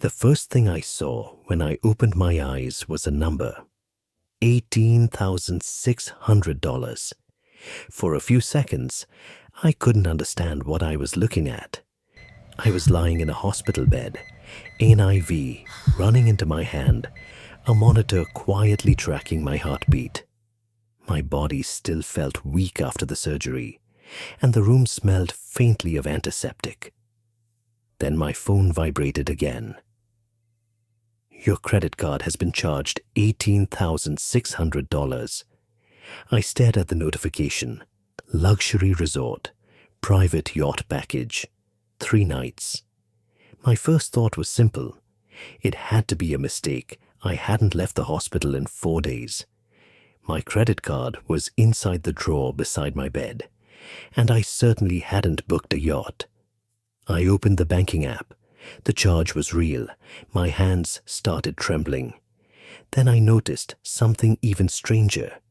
The first thing I saw when I opened my eyes was a number: $18,600. For a few seconds, I couldn't understand what I was looking at. I was lying in a hospital bed, an IV running into my hand, a monitor quietly tracking my heartbeat. My body still felt weak after the surgery, and the room smelled faintly of antiseptic. Then my phone vibrated again. "Your credit card has been charged $18,600. I stared at the notification. Luxury resort, private yacht package, 3 nights. My first thought was simple. It had to be a mistake. I hadn't left the hospital in 4 days. My credit card was inside the drawer beside my bed, and I certainly hadn't booked a yacht. I opened the banking app. The charge was real. My hands started trembling. Then I noticed something even stranger.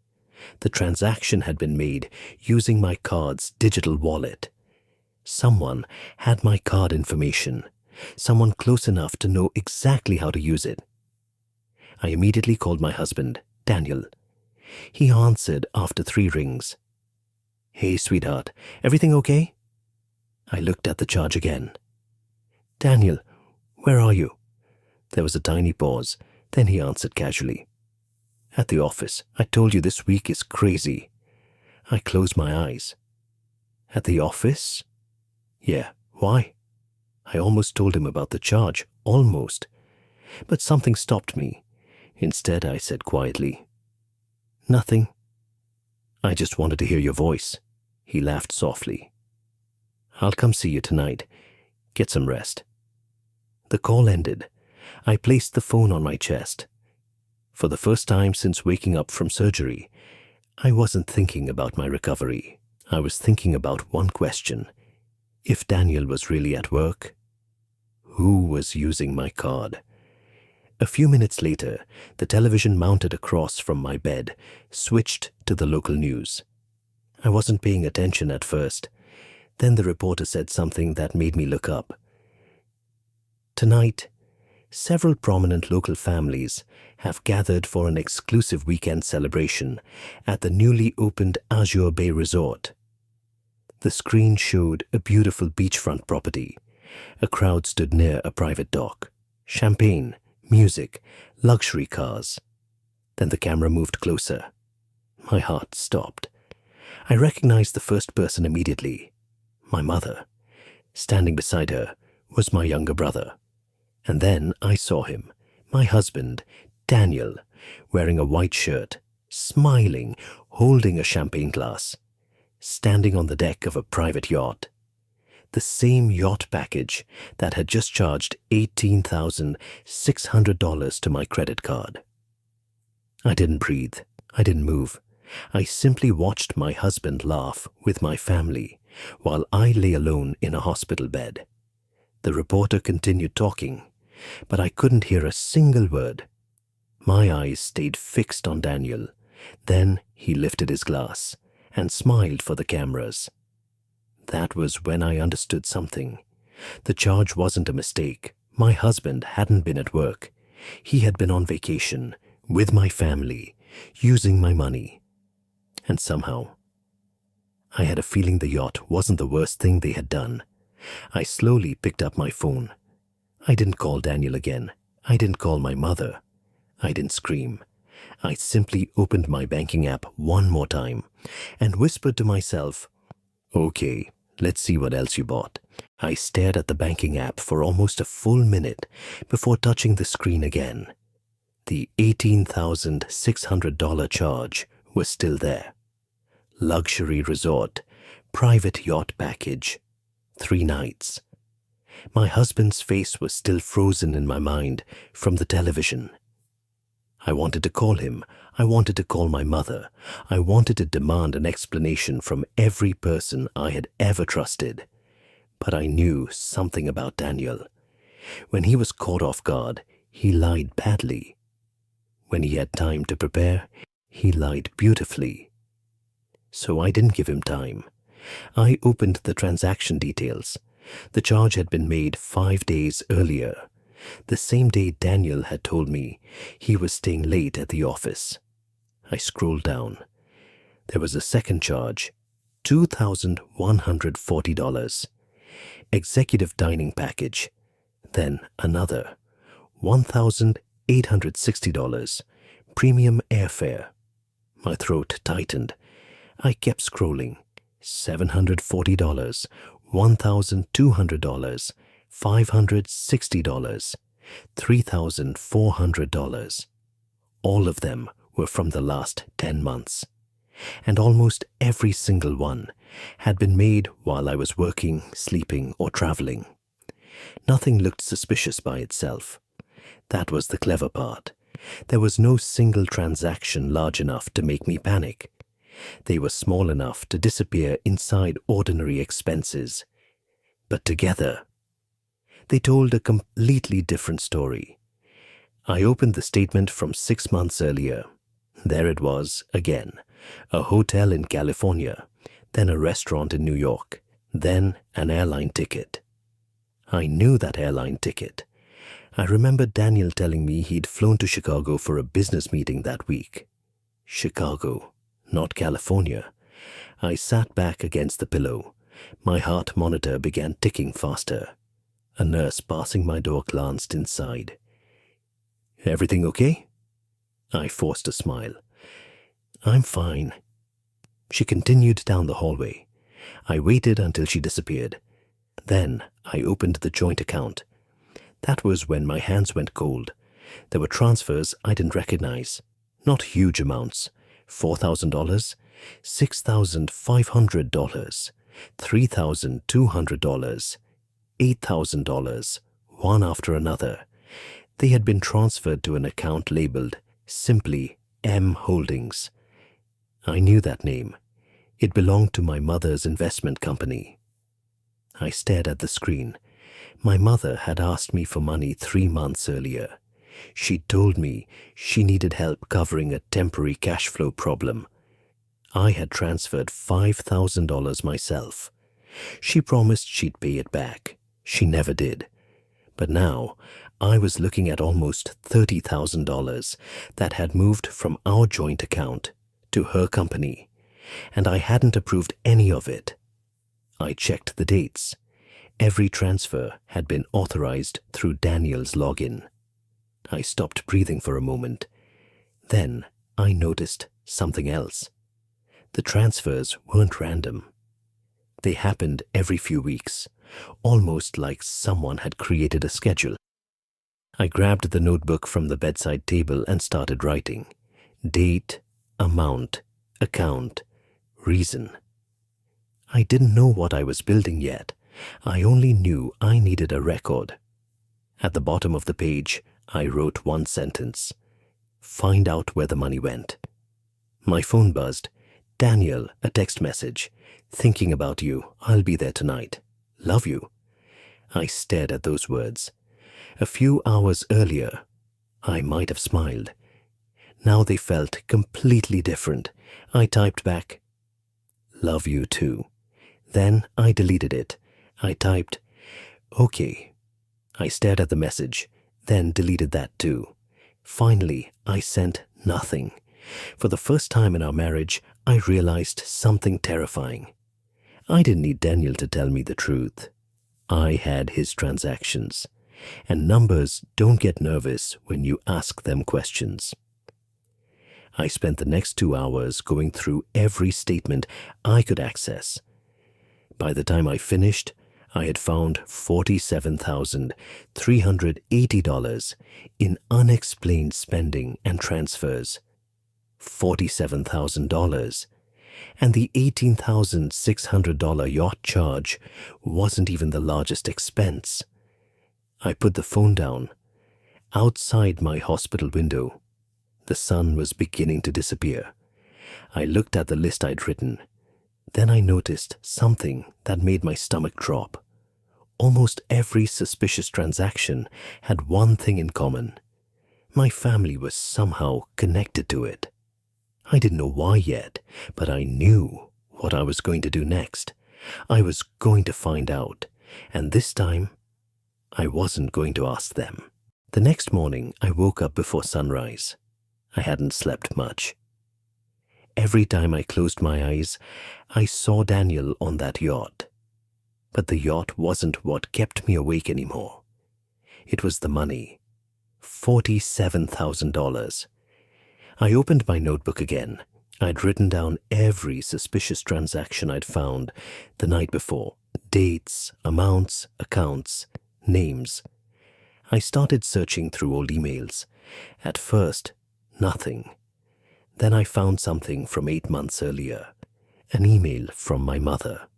The transaction had been made using my card's digital wallet. Someone had my card information, someone close enough to know exactly how to use it. I immediately called my husband, Daniel. He answered after 3 rings. "Hey, sweetheart, everything okay?" I looked at the charge again. "Daniel, where are you?" There was a tiny pause. Then he answered casually. "At the office. I told you this week is crazy." I closed my eyes. "At the office?" "Yeah, why?" I almost told him about the charge, almost. But something stopped me. Instead, I said quietly, "Nothing. I just wanted to hear your voice." He laughed softly. "I'll come see you tonight. Get some rest." The call ended. I placed the phone on my chest. For the first time since waking up from surgery, I wasn't thinking about my recovery. I was thinking about one question. If Daniel was really at work, who was using my card? A few minutes later, the television mounted across from my bed switched to the local news. I wasn't paying attention at first. Then the reporter said something that made me look up. "Tonight, several prominent local families have gathered for an exclusive weekend celebration at the newly opened Azure Bay Resort." The screen showed a beautiful beachfront property. A crowd stood near a private dock. Champagne, music, luxury cars. Then the camera moved closer. My heart stopped. I recognized the first person immediately. My mother. Standing beside her was my younger brother. And then I saw him, my husband, Daniel, wearing a white shirt, smiling, holding a champagne glass, standing on the deck of a private yacht. The same yacht package that had just charged $18,600 to my credit card. I didn't breathe. I didn't move. I simply watched my husband laugh with my family while I lay alone in a hospital bed. The reporter continued talking, but I couldn't hear a single word. My eyes stayed fixed on Daniel. Then he lifted his glass and smiled for the cameras. That was when I understood something. The charge wasn't a mistake. My husband hadn't been at work. He had been on vacation, with my family, using my money. And somehow, I had a feeling the yacht wasn't the worst thing they had done. I slowly picked up my phone. I didn't call Daniel again. I didn't call my mother. I didn't scream. I simply opened my banking app one more time and whispered to myself, "Okay, let's see what else you bought." I stared at the banking app for almost a full minute before touching the screen again. The $18,600 charge was still there. Luxury resort, private yacht package, 3 nights. My husband's face was still frozen in my mind from the television. I wanted to call him. I wanted to call my mother. I wanted to demand an explanation from every person I had ever trusted. But I knew something about Daniel. When he was caught off guard, he lied badly. When he had time to prepare, he lied beautifully. So I didn't give him time. I opened the transaction details. The charge had been made 5 days earlier. the same day Daniel had told me he was staying late at the office. I scrolled down. There was a second charge, $2,140. Executive dining package. Then another, $1,860. Premium airfare. My throat tightened. I kept scrolling. $740, $1,200, $560, $3,400. All of them were from the last 10 months. And almost every single one had been made while I was working, sleeping, or traveling. Nothing looked suspicious by itself. That was the clever part. There was no single transaction large enough to make me panic. They were small enough to disappear inside ordinary expenses. But together, they told a completely different story. I opened the statement from 6 months earlier. There it was again. A hotel in California, then a restaurant in New York, then an airline ticket. I knew that airline ticket. I remember Daniel telling me he'd flown to Chicago for a business meeting that week. Chicago, not California. I sat back against the pillow. My heart monitor began ticking faster. A nurse passing my door glanced inside. "Everything okay?" I forced a smile. "I'm fine." She continued down the hallway. I waited until she disappeared. Then I opened the joint account. That was when my hands went cold. There were transfers I didn't recognize. Not huge amounts. $4,000, $6,500, $3,200, $8,000, one after another. They had been transferred to an account labeled simply M Holdings. I knew that name. It belonged to my mother's investment company. I stared at the screen. My mother had asked me for money 3 months earlier. She told me she needed help covering a temporary cash flow problem. I had transferred $5,000 myself. She promised she'd pay it back. She never did. But now I was looking at almost $30,000 that had moved from our joint account to her company, and I hadn't approved any of it. I checked the dates. Every transfer had been authorized through Daniel's login. I stopped breathing for a moment. Then I noticed something else. The transfers weren't random. They happened every few weeks, almost like someone had created a schedule. I grabbed the notebook from the bedside table and started writing. Date, amount, account, reason. I didn't know what I was building yet. I only knew I needed a record. At the bottom of the page, I wrote one sentence. Find out where the money went. My phone buzzed. Daniel, a text message. Thinking about you. I'll be there tonight. Love you. I stared at those words. A few hours earlier, I might have smiled. Now they felt completely different. I typed back, love you too. Then I deleted it. I typed, okay. I stared at the message, then deleted that too. Finally, I sent nothing. For the first time in our marriage, I realized something terrifying. I didn't need Daniel to tell me the truth. I had his transactions. And numbers don't get nervous when you ask them questions. I spent the next 2 hours going through every statement I could access. By the time I finished, I had found $47,380 in unexplained spending and transfers. $47,000. And the $18,600 yacht charge wasn't even the largest expense. I put the phone down. Outside my hospital window, the sun was beginning to disappear. I looked at the list I'd written. Then I noticed something that made my stomach drop. Almost every suspicious transaction had one thing in common. My family was somehow connected to it. I didn't know why yet, but I knew what I was going to do next. I was going to find out, and this time, I wasn't going to ask them. The next morning, I woke up before sunrise. I hadn't slept much. Every time I closed my eyes, I saw Daniel on that yacht. But the yacht wasn't what kept me awake anymore. It was the money. $47,000. I opened my notebook again. I'd written down every suspicious transaction I'd found the night before. Dates, amounts, accounts, names. I started searching through old emails. At first, nothing. Then I found something from 8 months earlier. An email from my mother.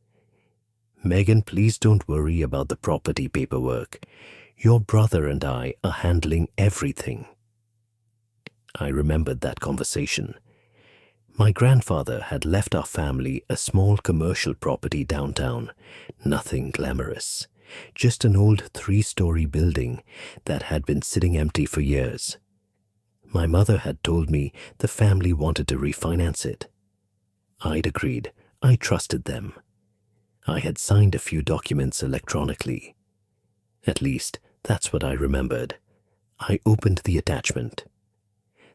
"Megan, please don't worry about the property paperwork. Your brother and I are handling everything." I remembered that conversation. My grandfather had left our family a small commercial property downtown. Nothing glamorous. Just an old 3-story building that had been sitting empty for years. My mother had told me the family wanted to refinance it. I'd agreed. I trusted them. I had signed a few documents electronically. At least, that's what I remembered. I opened the attachment.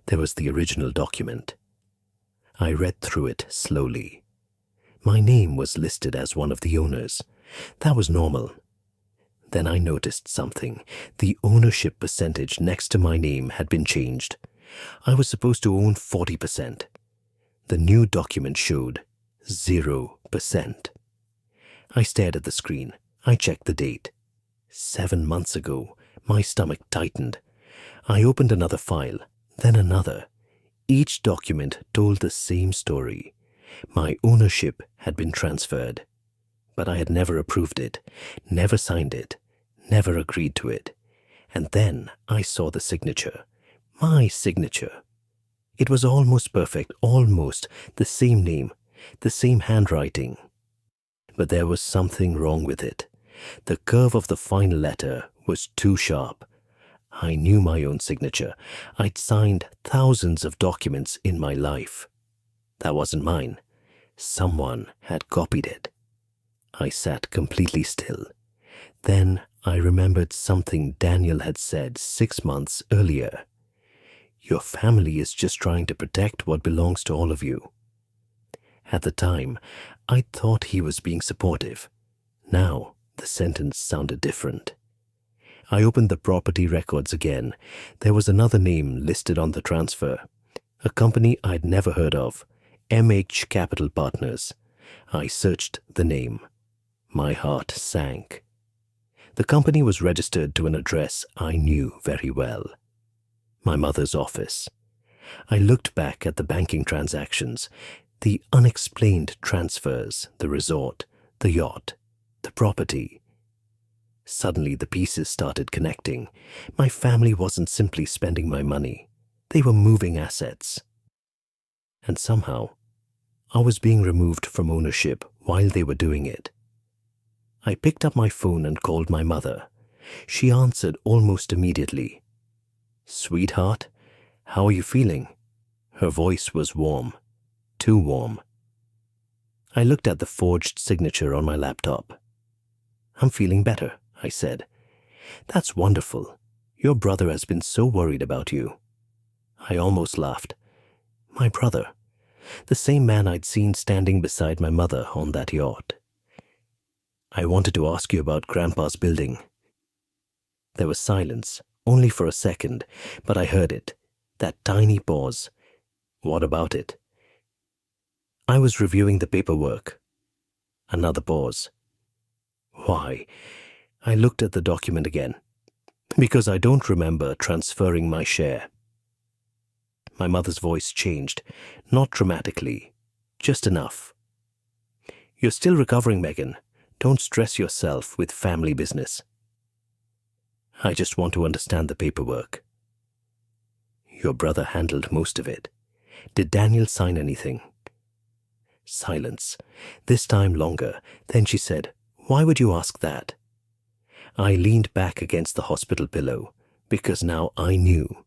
There was the original document. I read through it slowly. My name was listed as one of the owners. That was normal. Then I noticed something. The ownership percentage next to my name had been changed. I was supposed to own 40%. The new document showed 0%. I stared at the screen. I checked the date. 7 months ago. My stomach tightened. I opened another file, then another. Each document told the same story. My ownership had been transferred. But I had never approved it, never signed it, never agreed to it. And then I saw the signature. My signature. It was almost perfect, almost the same name, the same handwriting. But there was something wrong with it. The curve of the final letter was too sharp. I knew my own signature. I'd signed thousands of documents in my life. That wasn't mine. Someone had copied it. I sat completely still. Then I remembered something Daniel had said 6 months earlier. "Your family is just trying to protect what belongs to all of you." At the time, I thought he was being supportive. Now, the sentence sounded different. I opened the property records again. There was another name listed on the transfer. A company I'd never heard of. MH Capital Partners. I searched the name. My heart sank. The company was registered to an address I knew very well. My mother's office. I looked back at the banking transactions, the unexplained transfers, the resort, the yacht, the property. Suddenly the pieces started connecting. My family wasn't simply spending my money. They were moving assets. And somehow, I was being removed from ownership while they were doing it. I picked up my phone and called my mother. She answered almost immediately. "Sweetheart, how are you feeling?" Her voice was warm, too warm. I looked at the forged signature on my laptop. "I'm feeling better," I said. "That's wonderful. Your brother has been so worried about you." I almost laughed. My brother, the same man I'd seen standing beside my mother on that yacht. "I wanted to ask you about Grandpa's building." There was silence, only for a second, but I heard it, that tiny pause. "What about it?" "I was reviewing the paperwork." Another pause. "Why?" I looked at the document again. "Because I don't remember transferring my share." My mother's voice changed, not dramatically, just enough. "You're still recovering, Megan. Don't stress yourself with family business. I just want to understand the paperwork." "Your brother handled most of it. Did Daniel sign anything?" Silence. This time longer. Then she said, "Why would you ask that?" I leaned back against the hospital pillow, because now I knew.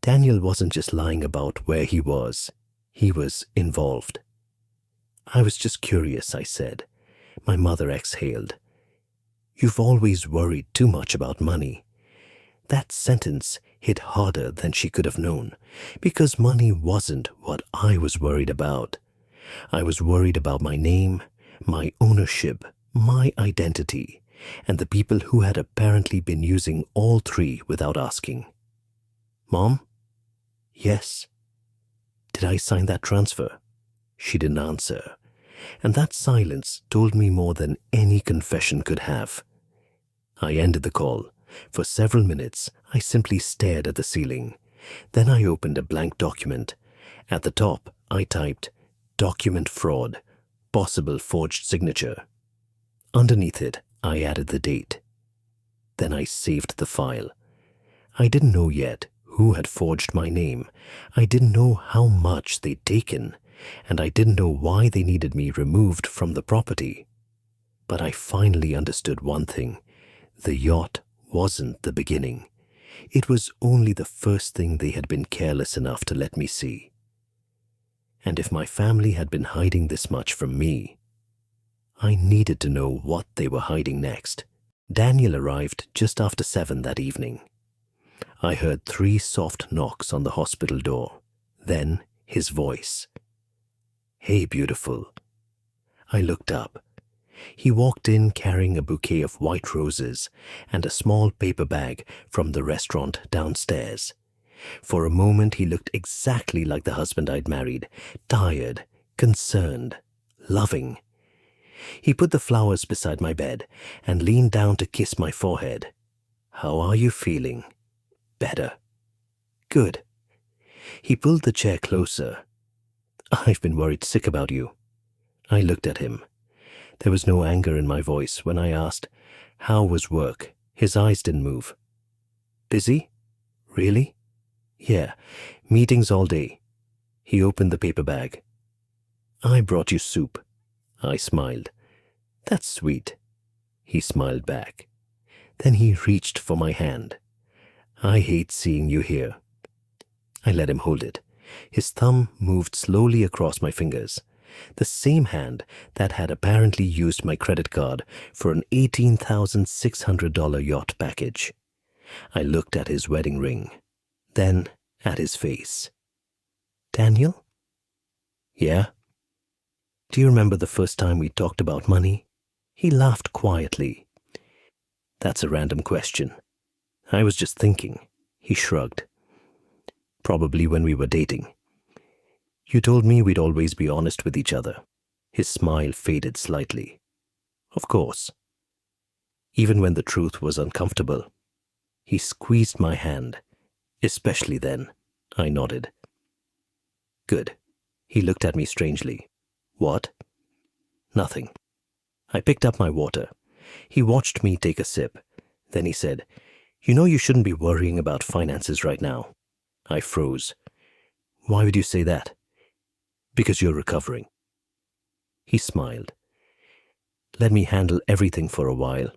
Daniel wasn't just lying about where he was was involved. "I was just curious," I said. My mother exhaled. "You've always worried too much about money. That sentence hit harder than she could have known, because money wasn't what I was worried about. I was worried about my name, my ownership, my identity, and the people who had apparently been using all three without asking. Mom? Yes. Did I sign that transfer? She didn't answer, and that silence told me more than any confession could have. I ended the call. For several minutes, I simply stared at the ceiling. Then I opened a blank document. At the top, I typed, "Document fraud, possible forged signature." Underneath it, I added the date. Then I saved the file. I didn't know yet who had forged my name. I didn't know how much they'd taken, and I didn't know why they needed me removed from the property. But I finally understood one thing. The yacht wasn't the beginning. It was only the first thing they had been careless enough to let me see. And if my family had been hiding this much from me, I needed to know what they were hiding next. Daniel arrived just after 7 that evening. I heard 3 soft knocks on the hospital door. Then his voice. "Hey, beautiful." I looked up. He walked in carrying a bouquet of white roses and a small paper bag from the restaurant downstairs. For a moment he looked exactly like the husband I'd married, tired, concerned, loving. He put the flowers beside my bed and leaned down to kiss my forehead. "How are you feeling?" "Better." "Good." He pulled the chair closer. "I've been worried sick about you." I looked at him. There was no anger in my voice when I asked, "How was work?" His eyes didn't move. "Busy? Really?" "Yeah, meetings all day." He opened the paper bag. "I brought you soup." I smiled. "That's sweet." He smiled back. Then he reached for my hand. "I hate seeing you here." I let him hold it. His thumb moved slowly across my fingers. The same hand that had apparently used my credit card for an $18,600 yacht package. I looked at his wedding ring, then at his face. "Daniel?" "Yeah?" "Do you remember the first time we talked about money?" He laughed quietly. "That's a random question. I was just thinking." He shrugged. "Probably when we were dating. You told me we'd always be honest with each other." His smile faded slightly. "Of course. Even when the truth was uncomfortable." He squeezed my hand. "Especially then." I nodded. "Good." He looked at me strangely. "What?" "Nothing." I picked up my water. He watched me take a sip. Then he said, "You know you shouldn't be worrying about finances right now." I froze. "Why would you say that?" "Because you're recovering." He smiled. "Let me handle everything for a while."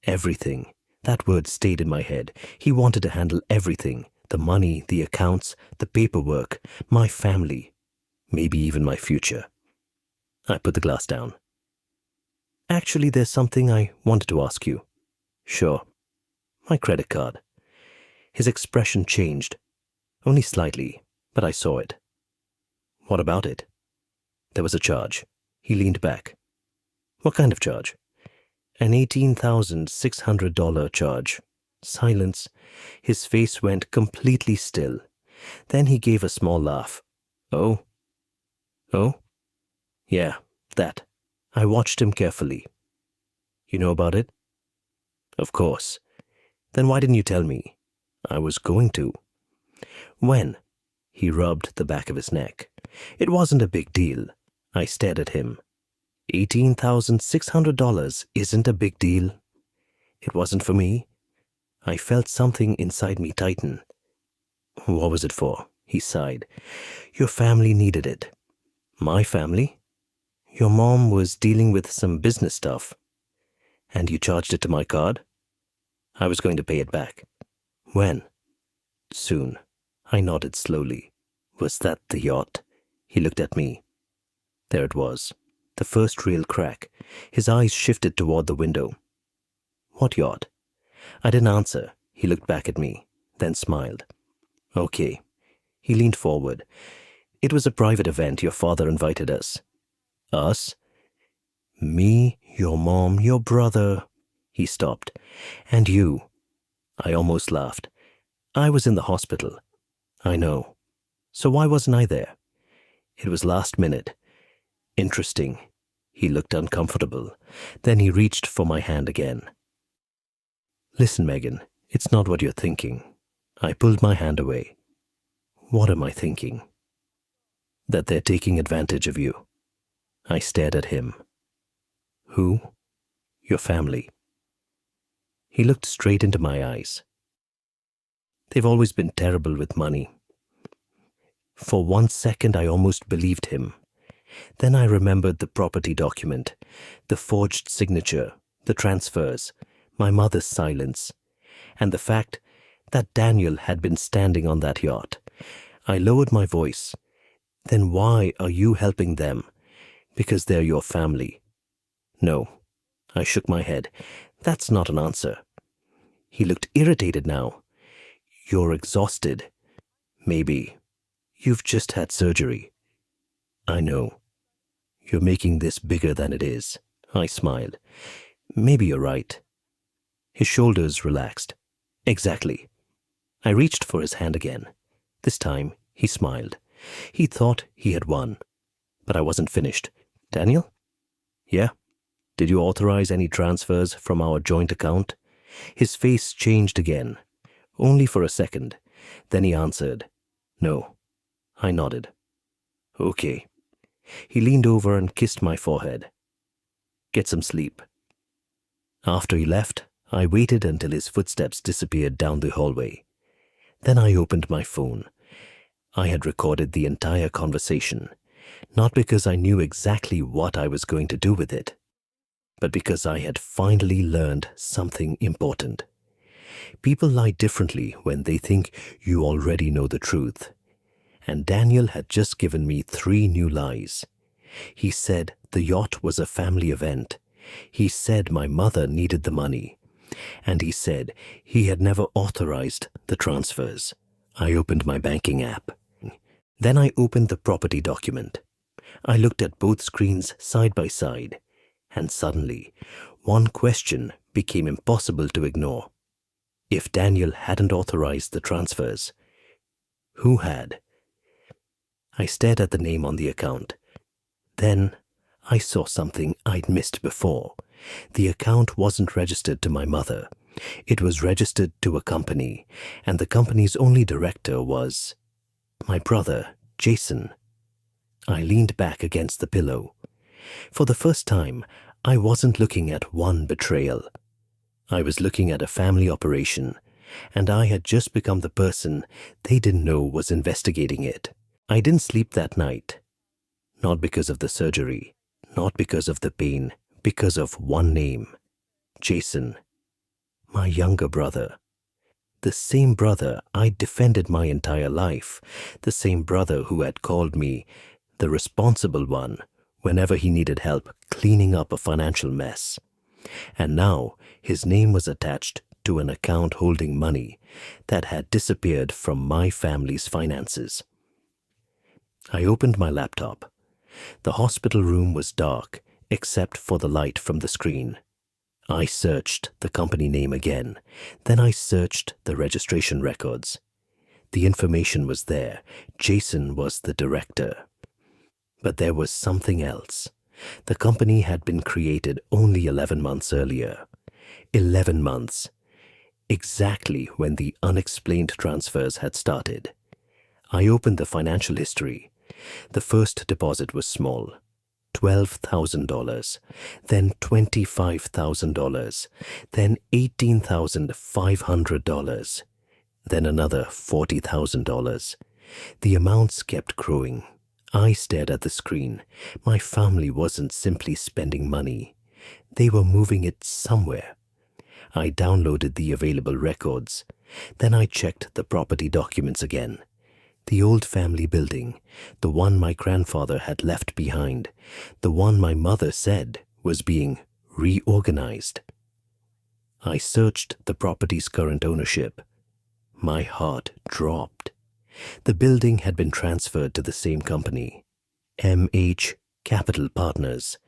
Everything. That word stayed in my head. He wanted to handle everything. The money, the accounts, the paperwork, my family, maybe even my future. I put the glass down. "Actually, there's something I wanted to ask you." "Sure." "My credit card." His expression changed. Only slightly, but I saw it. "What about it?" "There was a charge." He leaned back. "What kind of charge?" "An $18,600 charge." Silence. His face went completely still. Then he gave a small laugh. "Oh? Oh? Yeah, that." I watched him carefully. "You know about it?" "Of course." "Then why didn't you tell me?" "I was going to." "When?" He rubbed the back of his neck. "It wasn't a big deal." I stared at him. $18,600 isn't a big deal. It wasn't for me. I felt something inside me tighten. "What was it for?" He sighed. "Your family needed it." "My family?" "Your mom was dealing with some business stuff." "And you charged it to my card?" "I was going to pay it back." "When?" "Soon." I nodded slowly. "Was that the yacht?" He looked at me. There it was, the first real crack. His eyes shifted toward the window. "What yacht?" I didn't answer. He looked back at me, then smiled. Okay. He leaned forward. It was a private event. Your father invited us. Us? Me, your mom, your brother. He stopped. And you. I almost laughed. I was in the hospital. I know. So why wasn't I there? It was last minute. Interesting. He looked uncomfortable. Then he reached for my hand again. Listen, Megan, it's not what you're thinking. I pulled my hand away. What am I thinking? That they're taking advantage of you. I stared at him. Who? Your family. He looked straight into my eyes. They've always been terrible with money. For 1 second, I almost believed him. Then I remembered the property document, the forged signature, the transfers, my mother's silence, and the fact that Daniel had been standing on that yacht. I lowered my voice. Then why are you helping them? Because they're your family. No. I shook my head. That's not an answer. He looked irritated now. You're exhausted. Maybe. You've just had surgery. I know. You're making this bigger than it is. I smiled. Maybe you're right. His shoulders relaxed. Exactly. I reached for his hand again. This time, he smiled. He thought he had won. But I wasn't finished. Daniel? Yeah? Did you authorize any transfers from our joint account? His face changed again. Only for a second. Then he answered. No. I nodded. Okay. He leaned over and kissed my forehead. Get some sleep. After he left, I waited until his footsteps disappeared down the hallway. Then I opened my phone. I had recorded the entire conversation, not because I knew exactly what I was going to do with it, but because I had finally learned something important. People lie differently when they think you already know the truth. And Daniel had just given me 3 new lies. He said the yacht was a family event. He said my mother needed the money. And he said he had never authorized the transfers. I opened my banking app. Then I opened the property document. I looked at both screens side by side. And suddenly, one question became impossible to ignore. If Daniel hadn't authorized the transfers, who had? I stared at the name on the account. Then I saw something I'd missed before. The account wasn't registered to my mother. It was registered to a company, and the company's only director was my brother, Jason. I leaned back against the pillow. For the first time, I wasn't looking at one betrayal. I was looking at a family operation, and I had just become the person they didn't know was investigating it. I didn't sleep that night. Not because of the surgery, not because of the pain, because of one name. Jason. My younger brother. The same brother I'd defended my entire life. The same brother who had called me the responsible one whenever he needed help cleaning up a financial mess. And now his name was attached to an account holding money that had disappeared from my family's finances. I opened my laptop. The hospital room was dark, except for the light from the screen. I searched the company name again. Then I searched the registration records. The information was there. Jason was the director. But there was something else. The company had been created only 11 months earlier. 11 months. Exactly when the unexplained transfers had started. I opened the financial history. The first deposit was small, $12,000, then $25,000, then $18,500, then another $40,000. The amounts kept growing. I stared at the screen. My family wasn't simply spending money. They were moving it somewhere. I downloaded the available records. Then I checked the property documents again. The old family building, the one my grandfather had left behind, the one my mother said was being reorganized. I searched the property's current ownership. My heart dropped. The building had been transferred to the same company, MH Capital Partners,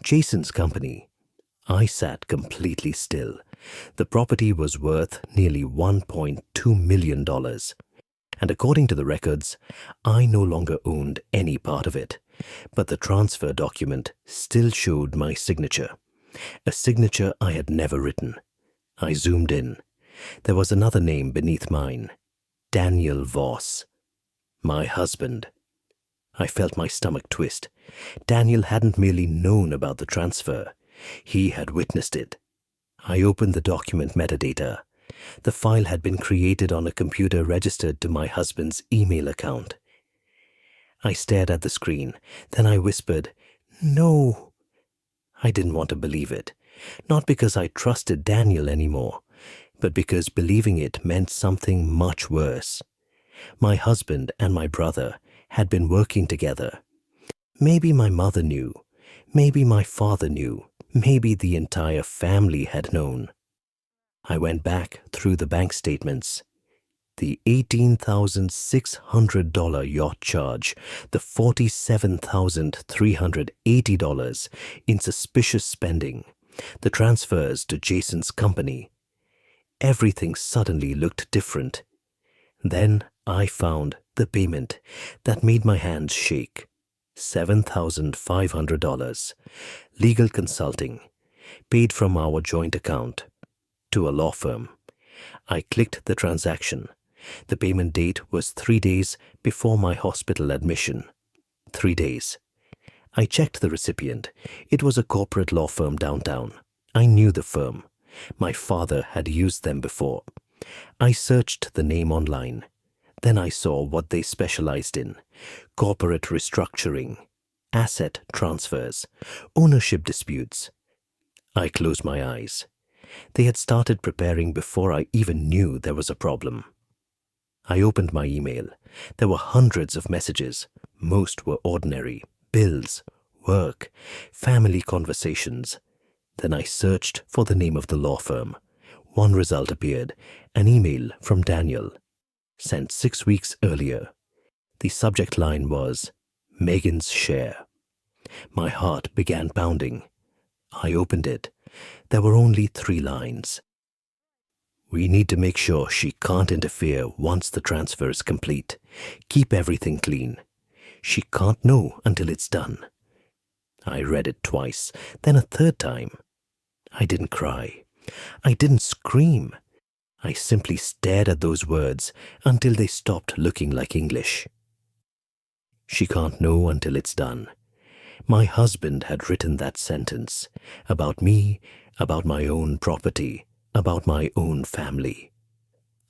Jason's company. I sat completely still. The property was worth nearly $1.2 million, and according to the records, I no longer owned any part of it. But the transfer document still showed my signature, a signature I had never written. I zoomed in. There was another name beneath mine, Daniel Voss, my husband. I felt my stomach twist. Daniel hadn't merely known about the transfer. He had witnessed it. I opened the document metadata. The file had been created on a computer registered to my husband's email account. I stared at the screen. Then I whispered, "No." I didn't want to believe it. Not because I trusted Daniel anymore, but because believing it meant something much worse. My husband and my brother had been working together. Maybe my mother knew. Maybe my father knew. Maybe the entire family had known. I went back through the bank statements. The $18,600 yacht charge, the $47,380 in suspicious spending, the transfers to Jason's company. Everything suddenly looked different. Then I found the payment that made my hands shake. $7,500. Legal consulting, paid from our joint account, to a law firm. I clicked the transaction. The payment date was 3 days before my hospital admission. 3 days. I checked the recipient. It was a corporate law firm downtown. I knew the firm. My father had used them before. I searched the name online. Then I saw what they specialized in: corporate restructuring, asset transfers, ownership disputes. I closed my eyes. They had started preparing before I even knew there was a problem. I opened my email. There were hundreds of messages. Most were ordinary: bills, work, family conversations. Then I searched for the name of the law firm. One result appeared: an email from Daniel, sent 6 weeks earlier. The subject line was Megan's share. My heart began pounding. I opened it. There were only 3 lines. We need to make sure she can't interfere once the transfer is complete. Keep everything clean. She can't know until it's done. I read it twice, then a third time. I didn't cry. I didn't scream. I simply stared at those words until they stopped looking like English. She can't know until it's done. My husband had written that sentence about me, about my own property, about my own family.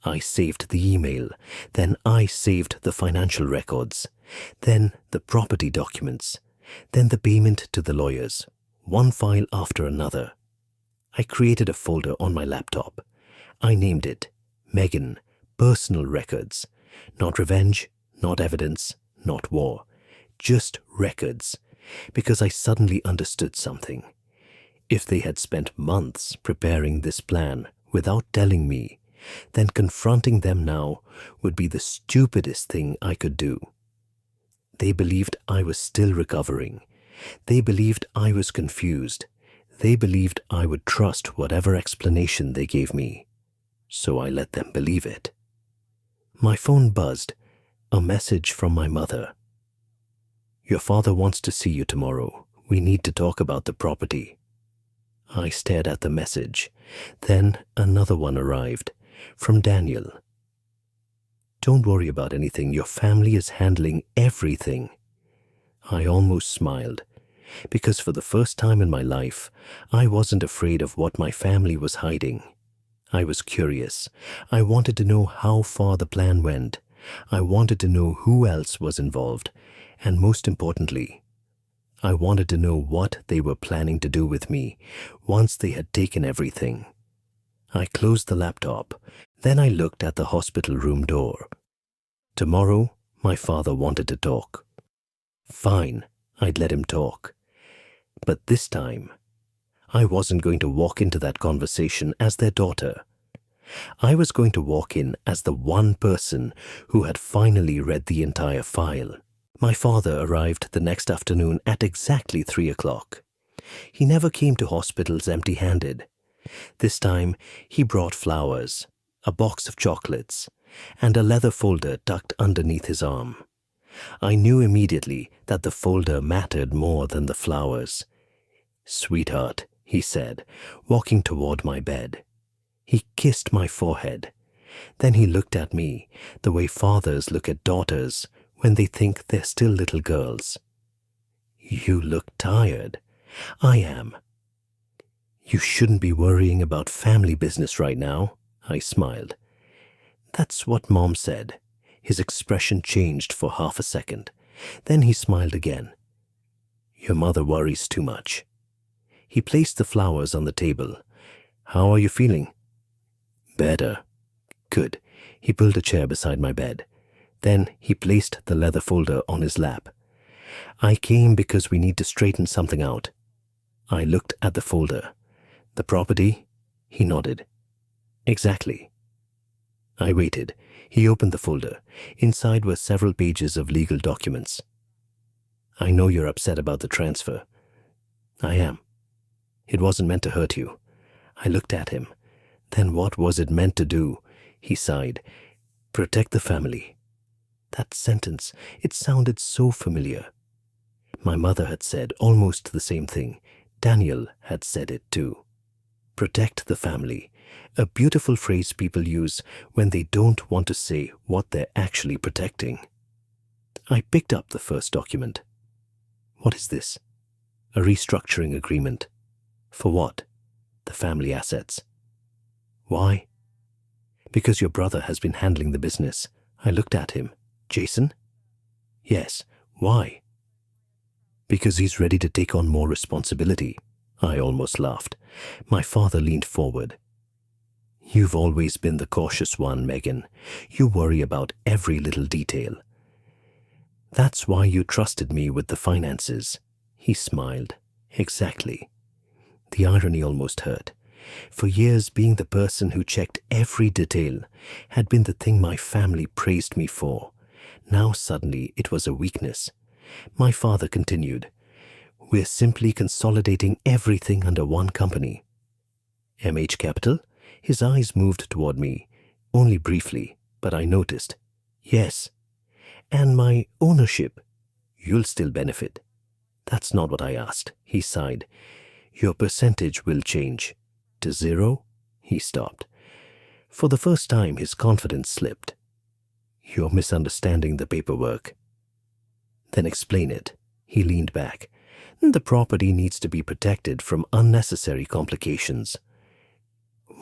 I saved the email, then I saved the financial records, then the property documents, then the payment to the lawyers, one file after another. I created a folder on my laptop. I named it Megan, Personal Records. Not revenge, not evidence, not war. Just records. Because I suddenly understood something. If they had spent months preparing this plan without telling me, then confronting them now would be the stupidest thing I could do. They believed I was still recovering. They believed I was confused. They believed I would trust whatever explanation they gave me. So I let them believe it. My phone buzzed. A message from my mother. Your father wants to see you tomorrow. We need to talk about the property. I stared at the message. Then another one arrived, from Daniel. Don't worry about anything. Your family is handling everything. I almost smiled, because for the first time in my life, I wasn't afraid of what my family was hiding. I was curious. I wanted to know how far the plan went. I wanted to know who else was involved. And most importantly, I wanted to know what they were planning to do with me once they had taken everything. I closed the laptop. Then I looked at the hospital room door. Tomorrow, my father wanted to talk. Fine, I'd let him talk. But this time, I wasn't going to walk into that conversation as their daughter. I was going to walk in as the one person who had finally read the entire file. My father arrived the next afternoon at exactly 3 o'clock. He never came to hospitals empty-handed. This time, he brought flowers, a box of chocolates, and a leather folder tucked underneath his arm. I knew immediately that the folder mattered more than the flowers. "Sweetheart," he said, walking toward my bed. He kissed my forehead. Then he looked at me, the way fathers look at daughters when they think they're still little girls. "You look tired." "I am." "You shouldn't be worrying about family business right now," I smiled. "That's what Mom said." His expression changed for half a second. Then he smiled again. "Your mother worries too much." He placed the flowers on the table. "How are you feeling?" "Better." "Good." He pulled a chair beside my bed. Then he placed the leather folder on his lap. "I came because we need to straighten something out." I looked at the folder. "The property?" He nodded. "Exactly." I waited. He opened the folder. Inside were several pages of legal documents. "I know you're upset about the transfer." "I am." "It wasn't meant to hurt you." I looked at him. "Then what was it meant to do?" He sighed. "Protect the family." That sentence, it sounded so familiar. My mother had said almost the same thing. Daniel had said it too. Protect the family, a beautiful phrase people use when they don't want to say what they're actually protecting. I picked up the first document. "What is this?" "A restructuring agreement." "For what?" "The family assets." "Why?" "Because your brother has been handling the business." I looked at him. "Jason?" "Yes." "Why?" "Because he's ready to take on more responsibility." I almost laughed. My father leaned forward. "You've always been the cautious one, Megan. You worry about every little detail." "That's why you trusted me with the finances." He smiled. "Exactly." The irony almost hurt. For years, being the person who checked every detail had been the thing my family praised me for. Now suddenly it was a weakness. My father continued, "We're simply consolidating everything under one company." "MH Capital?" His eyes moved toward me, only briefly, but I noticed. "Yes." "And my ownership?" "You'll still benefit." "That's not what I asked." He sighed. "Your percentage will change." "To 0? He stopped. For the first time, his confidence slipped. "You're misunderstanding the paperwork." "Then explain it." He leaned back. "The property needs to be protected from unnecessary complications."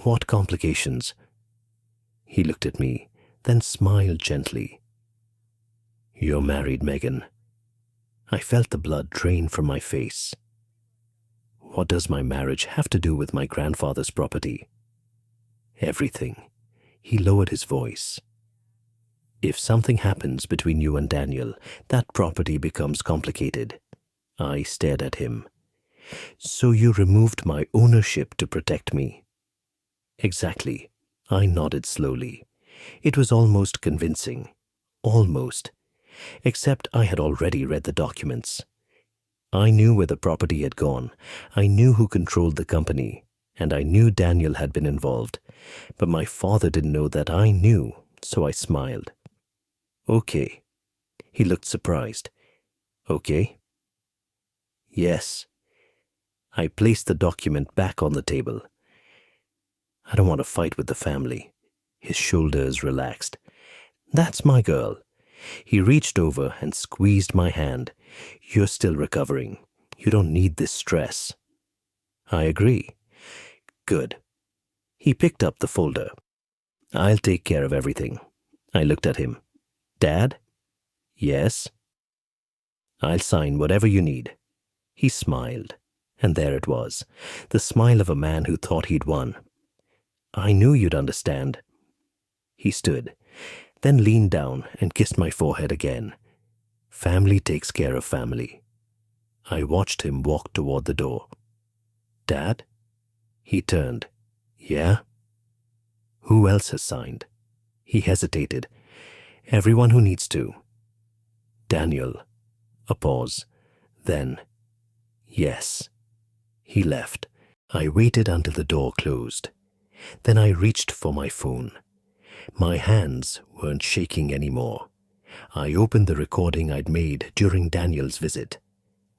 "What complications?" He looked at me, then smiled gently. "You're married, Megan." I felt the blood drain from my face. "What does my marriage have to do with my grandfather's property?" "Everything." He lowered his voice. "If something happens between you and Daniel, that property becomes complicated." I stared at him. "So you removed my ownership to protect me?" "Exactly." I nodded slowly. It was almost convincing. Almost. Except I had already read the documents. I knew where the property had gone. I knew who controlled the company. And I knew Daniel had been involved. But my father didn't know that I knew, so I smiled. "Okay." He looked surprised. "Okay?" "Yes." I placed the document back on the table. "I don't want to fight with the family." His shoulders relaxed. "That's my girl." He reached over and squeezed my hand. "You're still recovering. You don't need this stress." "I agree." "Good." He picked up the folder. "I'll take care of everything." I looked at him. "Dad?" "Yes." "I'll sign whatever you need." He smiled. And there it was, the smile of a man who thought he'd won. "I knew you'd understand." He stood, then leaned down and kissed my forehead again. "Family takes care of family." I watched him walk toward the door. Dad? He turned. Yeah? Who else has signed? He hesitated. Everyone who needs to. Daniel. A pause. Then, yes. He left. I waited until the door closed. Then I reached for my phone. My hands weren't shaking anymore. I opened the recording I'd made during Daniel's visit.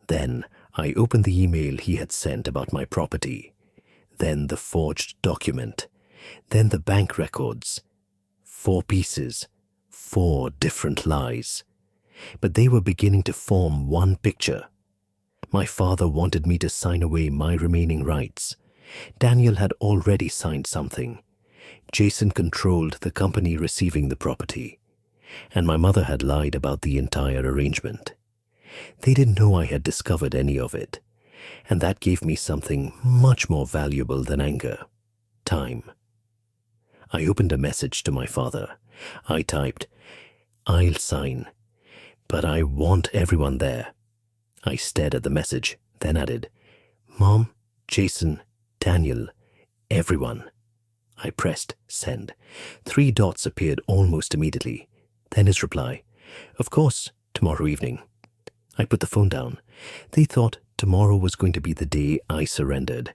Then I opened the email he had sent about my property. Then the forged document. Then the bank records. 4 pieces. 4 different lies. But they were beginning to form one picture. My father wanted me to sign away my remaining rights. Daniel had already signed something. Jason controlled the company receiving the property. And my mother had lied about the entire arrangement. They didn't know I had discovered any of it. And that gave me something much more valuable than anger. Time. I opened a message to my father. I typed, "I'll sign, but I want everyone there." I stared at the message, then added, "Mom, Jason, Daniel, everyone." I pressed send. 3 dots appeared almost immediately. Then his reply, "Of course, tomorrow evening." I put the phone down. They thought tomorrow was going to be the day I surrendered.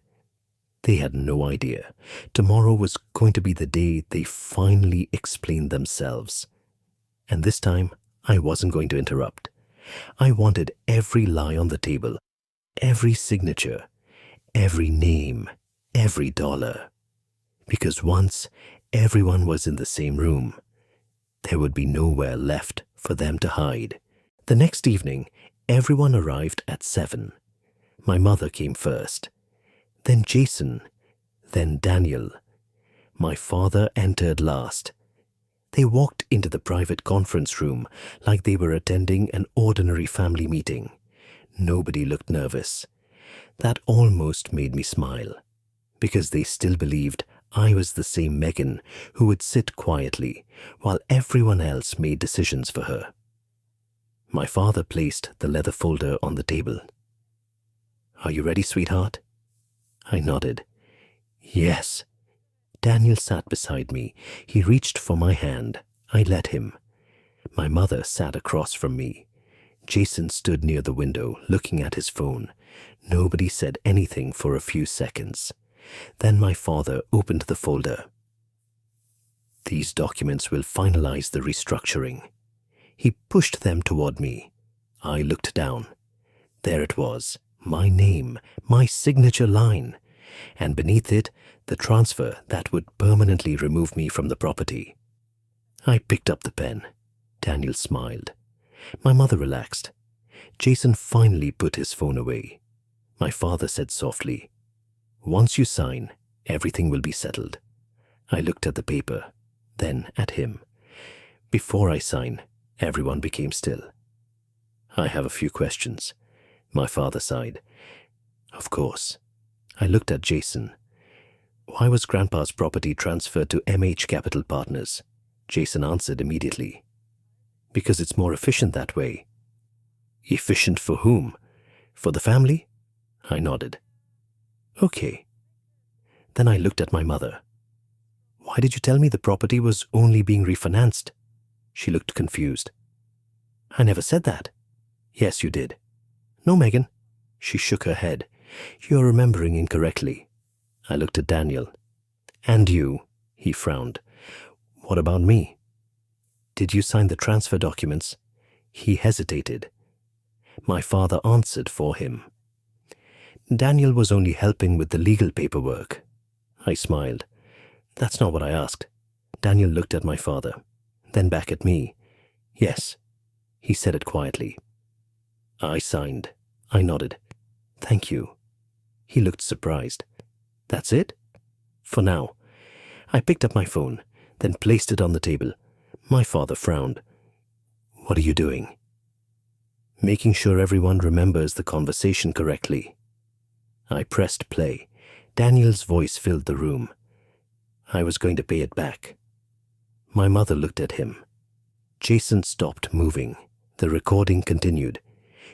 They had no idea. Tomorrow was going to be the day they finally explained themselves. And this time, I wasn't going to interrupt. I wanted every lie on the table, every signature, every name, every dollar. Because once everyone was in the same room, there would be nowhere left for them to hide. The next evening, everyone arrived at 7. My mother came first. Then Jason. Then Daniel. My father entered last. They walked into the private conference room like they were attending an ordinary family meeting. Nobody looked nervous. That almost made me smile, because they still believed I was the same Megan who would sit quietly while everyone else made decisions for her. My father placed the leather folder on the table. "Are you ready, sweetheart?" I nodded. "Yes." Daniel sat beside me. He reached for my hand. I let him. My mother sat across from me. Jason stood near the window, looking at his phone. Nobody said anything for a few seconds. Then my father opened the folder. "These documents will finalize the restructuring." He pushed them toward me. I looked down. There it was, my name, my signature line, and beneath it, the transfer that would permanently remove me from the property. I picked up the pen. Daniel smiled. My mother relaxed. Jason finally put his phone away. My father said softly, "Once you sign, everything will be settled." I looked at the paper, then at him. Before I sign, everyone became still. "I have a few questions." My father sighed. "Of course." I looked at Jason. "Why was Grandpa's property transferred to MH Capital Partners?" Jason answered immediately. "Because it's more efficient that way." "Efficient for whom? For the family?" I nodded. "Okay." Then I looked at my mother. "Why did you tell me the property was only being refinanced?" She looked confused. "I never said that." "Yes, you did." "No, Megan." She shook her head. "You're remembering incorrectly." I looked at Daniel. "And you?" He frowned. "What about me?" "Did you sign the transfer documents?" He hesitated. My father answered for him. "Daniel was only helping with the legal paperwork." I smiled. "That's not what I asked." Daniel looked at my father, then back at me. "Yes." He said it quietly. "I signed." I nodded. "Thank you." He looked surprised. "That's it?" "For now." I picked up my phone, then placed it on the table. My father frowned. "What are you doing?" "Making sure everyone remembers the conversation correctly." I pressed play. Daniel's voice filled the room. "I was going to pay it back." My mother looked at him. Jason stopped moving. The recording continued.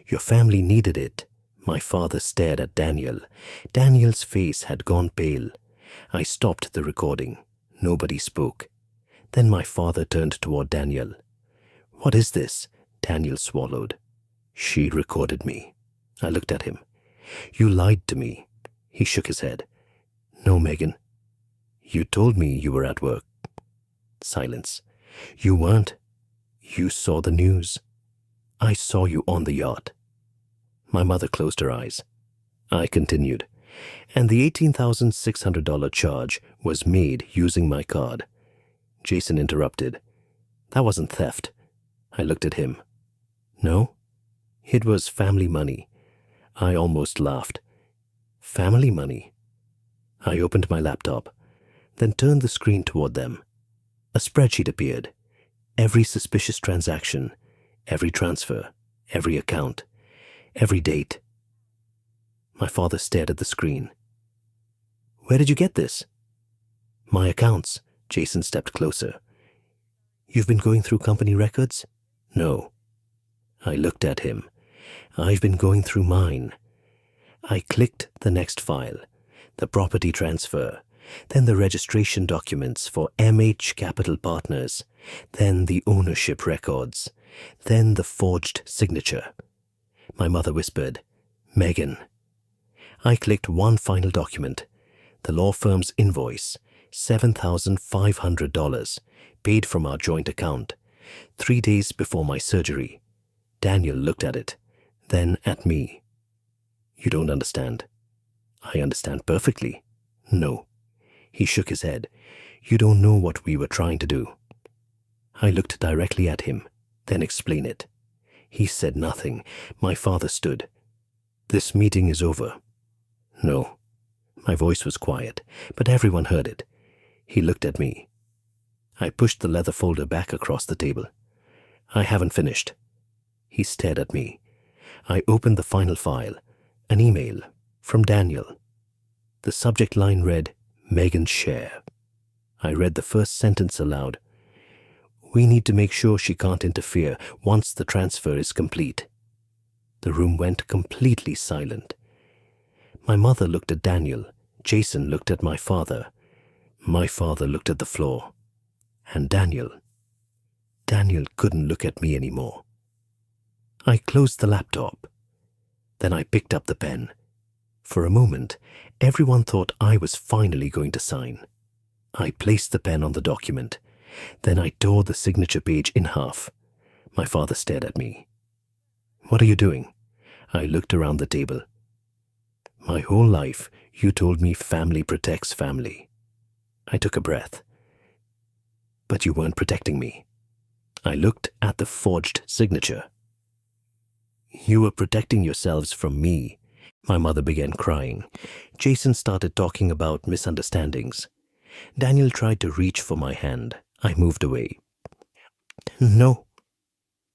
"Your family needed it. My father stared at Daniel. Daniel's face had gone pale. I stopped the recording. Nobody spoke. Then my father turned toward Daniel. "What is this?" Daniel swallowed. "She recorded me." I looked at him. "You lied to me." He shook his head. "No, Megan. You told me you were at work." Silence. "You weren't. You saw the news. I saw you on the yacht." My mother closed her eyes. I continued. "And the $18,600 charge was made using my card." Jason interrupted. "That wasn't theft." I looked at him. "No? It was family money." I almost laughed. "Family money?" I opened my laptop, then turned the screen toward them. A spreadsheet appeared. Every suspicious transaction, every transfer, every account, every date. My father stared at the screen. "Where did you get this?" "My accounts." Jason stepped closer. "You've been going through company records?" "No." I looked at him. "I've been going through mine." I clicked the next file, the property transfer, then the registration documents for MH Capital Partners, then the ownership records, then the forged signature. My mother whispered, "Megan." I clicked one final document, the law firm's invoice, $7,500, paid from our joint account, 3 days before my surgery. Daniel looked at it, then at me. "You don't understand." "I understand perfectly." "No." He shook his head. "You don't know what we were trying to do." I looked directly at him, then explained it. He said nothing. My father stood. "This meeting is over." "No." My voice was quiet, but everyone heard it. He looked at me. I pushed the leather folder back across the table. "I haven't finished." He stared at me. I opened the final file, an email from Daniel. The subject line read, "Megan's share." I read the first sentence aloud. "We need to make sure she can't interfere once the transfer is complete." The room went completely silent. My mother looked at Daniel. Jason looked at my father. My father looked at the floor. And Daniel couldn't look at me anymore. I closed the laptop. Then I picked up the pen. For a moment, everyone thought I was finally going to sign. I placed the pen on the document. Then I tore the signature page in half. My father stared at me. "What are you doing?" I looked around the table. "My whole life, you told me family protects family." I took a breath. "But you weren't protecting me." I looked at the forged signature. "You were protecting yourselves from me." My mother began crying. Jason started talking about misunderstandings. Daniel tried to reach for my hand. I moved away. "No."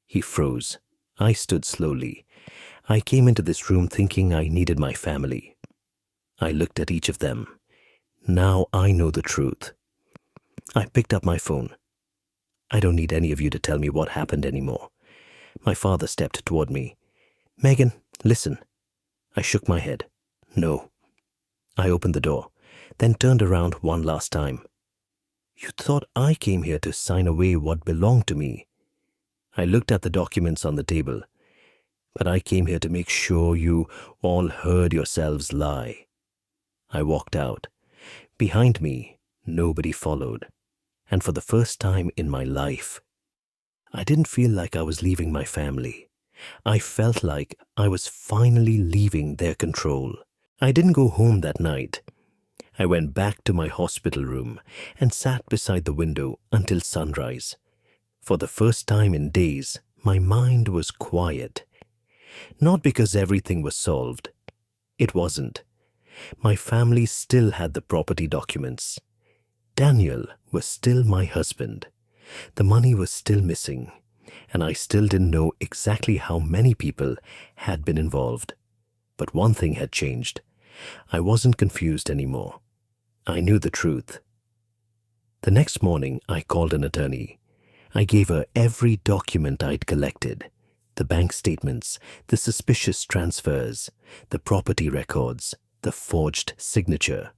He froze. I stood slowly. I came into this room thinking I needed my family. I looked at each of them. Now I know the truth. I picked up my phone. "I don't need any of you to tell me what happened anymore." My father stepped toward me. "Megan, listen." I shook my head. "No." I opened the door, then turned around one last time. "You thought I came here to sign away what belonged to me." I looked at the documents on the table. "But I came here to make sure you all heard yourselves lie." I walked out. Behind me, nobody followed. And for the first time in my life, I didn't feel like I was leaving my family. I felt like I was finally leaving their control. I didn't go home that night. I went back to my hospital room and sat beside the window until sunrise. For the first time in days, my mind was quiet. Not because everything was solved. It wasn't. My family still had the property documents. Daniel was still my husband. The money was still missing, and I still didn't know exactly how many people had been involved. But one thing had changed. I wasn't confused anymore. I knew the truth. The next morning, I called an attorney. I gave her every document I'd collected. The bank statements, the suspicious transfers, the property records, the forged signature,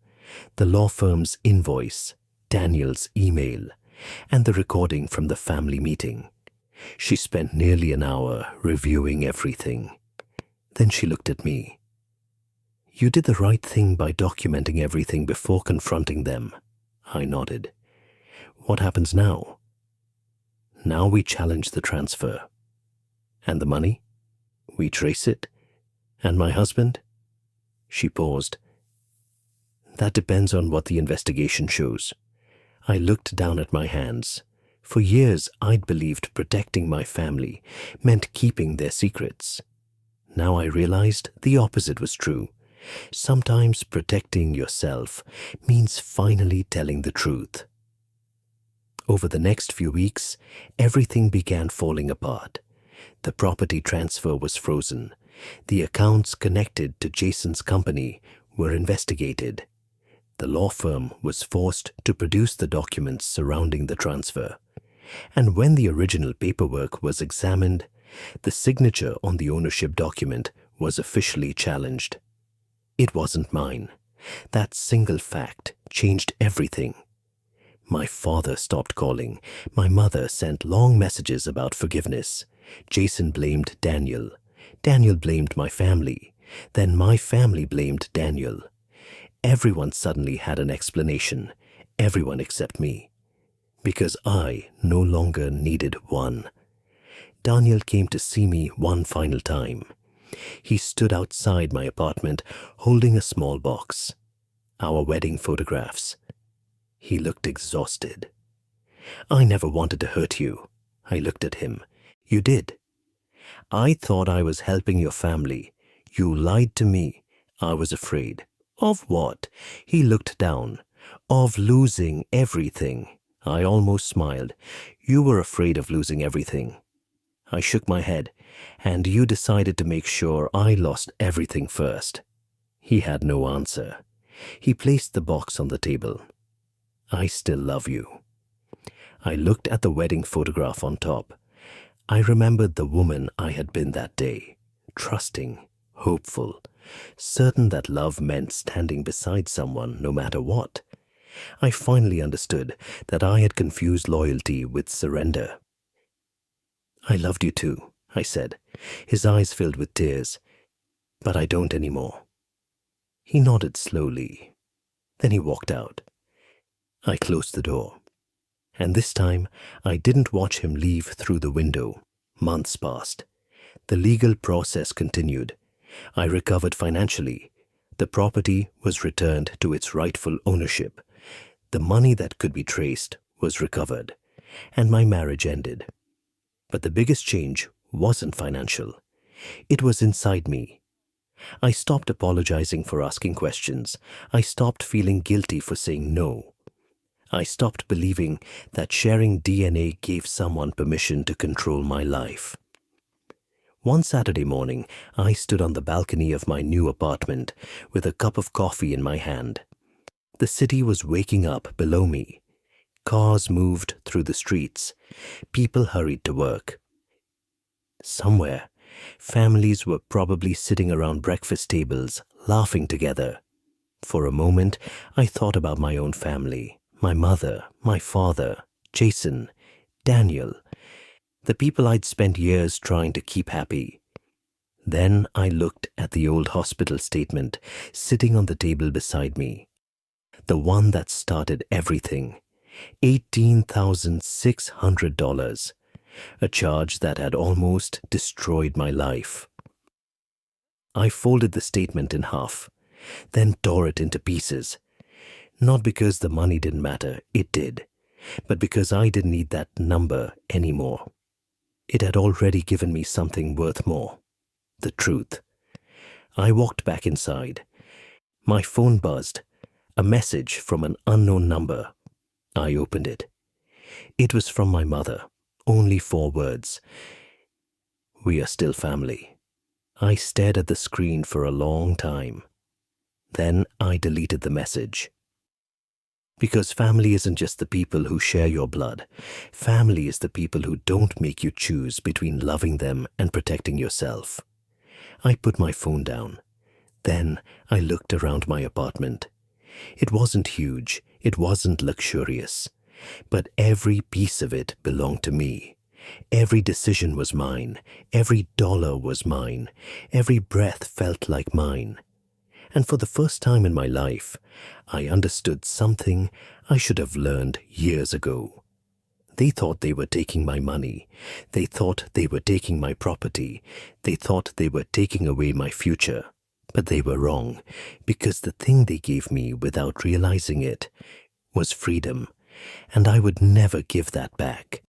the law firm's invoice, Daniel's email, and the recording from the family meeting. She spent nearly an hour reviewing everything. Then she looked at me. "You did the right thing by documenting everything before confronting them." I nodded. "What happens now?" "Now we challenge the transfer." "And the money?" "We trace it." "And my husband?" She paused. "That depends on what the investigation shows." I looked down at my hands. For years, I'd believed protecting my family meant keeping their secrets. Now I realized the opposite was true. Sometimes protecting yourself means finally telling the truth. Over the next few weeks, everything began falling apart. The property transfer was frozen. The accounts connected to Jason's company were investigated. The law firm was forced to produce the documents surrounding the transfer. And when the original paperwork was examined, the signature on the ownership document was officially challenged. It wasn't mine. That single fact changed everything. My father stopped calling. My mother sent long messages about forgiveness. Jason blamed Daniel. Daniel blamed my family. Then my family blamed Daniel. Everyone suddenly had an explanation. Everyone except me. Because I no longer needed one. Daniel came to see me one final time. He stood outside my apartment holding a small box. Our wedding photographs. He looked exhausted. "I never wanted to hurt you." I looked at him. "You did." "I thought I was helping your family. You lied to me." I was afraid. "Of what?" He looked down. "Of losing everything." I almost smiled. "You were afraid of losing everything." I shook my head. "And you decided to make sure I lost everything first." He had no answer. He placed the box on the table. "I still love you." I looked at the wedding photograph on top. I remembered the woman I had been that day, trusting, hopeful, certain that love meant standing beside someone no matter what. I finally understood that I had confused loyalty with surrender. "I loved you too," I said. His eyes filled with tears. "But I don't anymore." He nodded slowly. Then he walked out. I closed the door. And this time, I didn't watch him leave through the window. Months passed. The legal process continued. I recovered financially. The property was returned to its rightful ownership. The money that could be traced was recovered. And my marriage ended. But the biggest change wasn't financial. It was inside me. I stopped apologizing for asking questions. I stopped feeling guilty for saying no. I stopped believing that sharing DNA gave someone permission to control my life. One Saturday morning, I stood on the balcony of my new apartment with a cup of coffee in my hand. The city was waking up below me. Cars moved through the streets. People hurried to work. Somewhere, families were probably sitting around breakfast tables, laughing together. For a moment, I thought about my own family, my mother, my father, Jason, Daniel, the people I'd spent years trying to keep happy. Then I looked at the old hospital statement sitting on the table beside me, the one that started everything, $18,600, a charge that had almost destroyed my life. I folded the statement in half, then tore it into pieces. Not because the money didn't matter, it did, but because I didn't need that number anymore. It had already given me something worth more, the truth. I walked back inside. My phone buzzed, a message from an unknown number. I opened it. It was from my mother, only 4 words. "We are still family." I stared at the screen for a long time. Then I deleted the message. Because family isn't just the people who share your blood. Family is the people who don't make you choose between loving them and protecting yourself. I put my phone down. Then I looked around my apartment. It wasn't huge, it wasn't luxurious, but every piece of it belonged to me. Every decision was mine, every dollar was mine, every breath felt like mine. And for the first time in my life, I understood something I should have learned years ago. They thought they were taking my money. They thought they were taking my property. They thought they were taking away my future. But they were wrong, because the thing they gave me without realizing it was freedom, and I would never give that back.